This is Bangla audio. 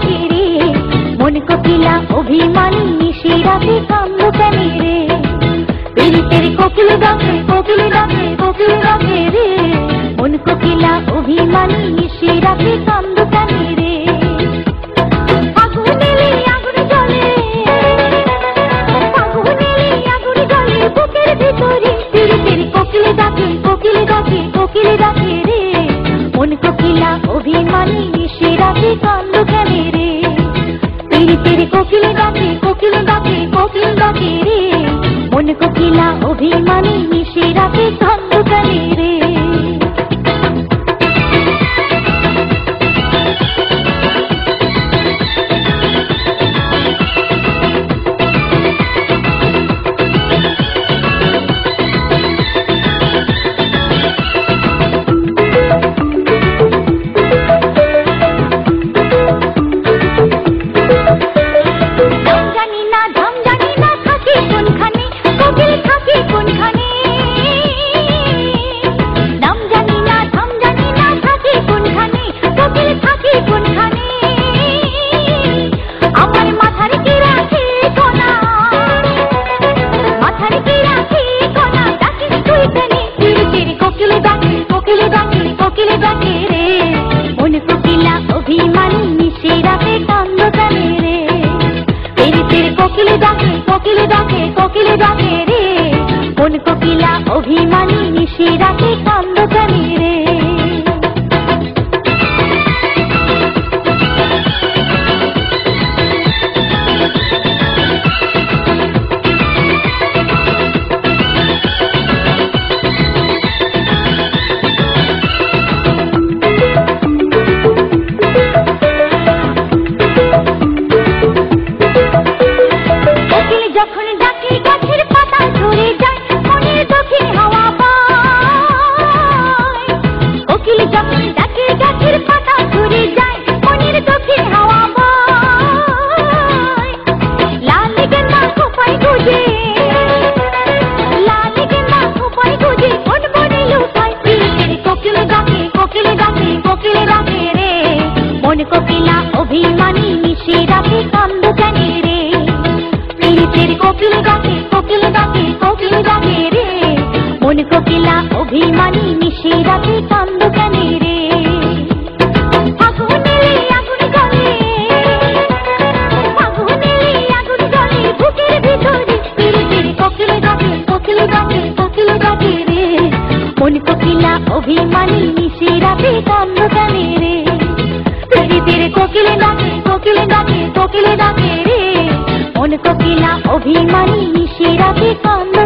ডাকে রে, মন কোকিলা অভিমানী নিশি রাতে কান্দ কেনে রে। পীড়িতের কোকিল ডাকে, কোকিল ডাকে, কোকিল ডাকে রে, মন কোকিলা অভিমানী নিশি রাতে কান্দ কেনে রে। আগুন এলে আগুন জ্বলে, আগুন এলে আগুন জ্বলে বুকের ভিতরে। পীড়িতের কোকিল ডাকে, কোকিল ডাকে, কোকিল ডাকে রে, মন কোকিলা অভিমানী নিশি রাতে কান্দ কেনে রে। পীড়িতের কোকিল ডাকে, কোকিল ডাকে, কোকিল ডাকে রে, মন কোকিলা অভিমানী নিশি রাতে কান্দ কেনে রে। অভিমানী নিশি রাতে কান্দ কেনে রে। কোকিল যখন ডাকে গাছের পাতা ঝরে যায়, মনের দক্ষিণ হাওয়া পায়। কোকিল যখন ডাকে গাছের পাতা ঝরে যায়, মনের দক্ষিণ হাওয়া পায়। লাল গেন্দা খোপায় গুজে, লাল গেন্দা খোপায় গুজে কোন বনে লুকায়। পীড়িতের কোকিল ডাকে, কোকিল ডাকে, কোকিল ডাকে রে, মন কোকিলা অভিমানী নিশি রাতে কান্দ কেনে রে। পীড়িতের কোকিল ডাকে, কোকিল ডাকে, কোকিল ডাকে রে, মন কোকিলা অভিমানী নিশি রাতে কান্দ কেনে রে। আগুন এলে আগুন জ্বলে, আগুন এলে আগুন জ্বলে বুকের ভিতরে। পীড়িতের কোকিল ডাকে, কোকিল ডাকে, কোকিল ডাকে রে, মন কোকিলা অভিমানী নিশি রাতে কান্দ কেনে রে। পীড়িতের কোকিল ডাকে, কোকিল ডাকে, কোকিল ডাকে রে, মন কোকিলা অভিমানী নিশি রাতে কান্দ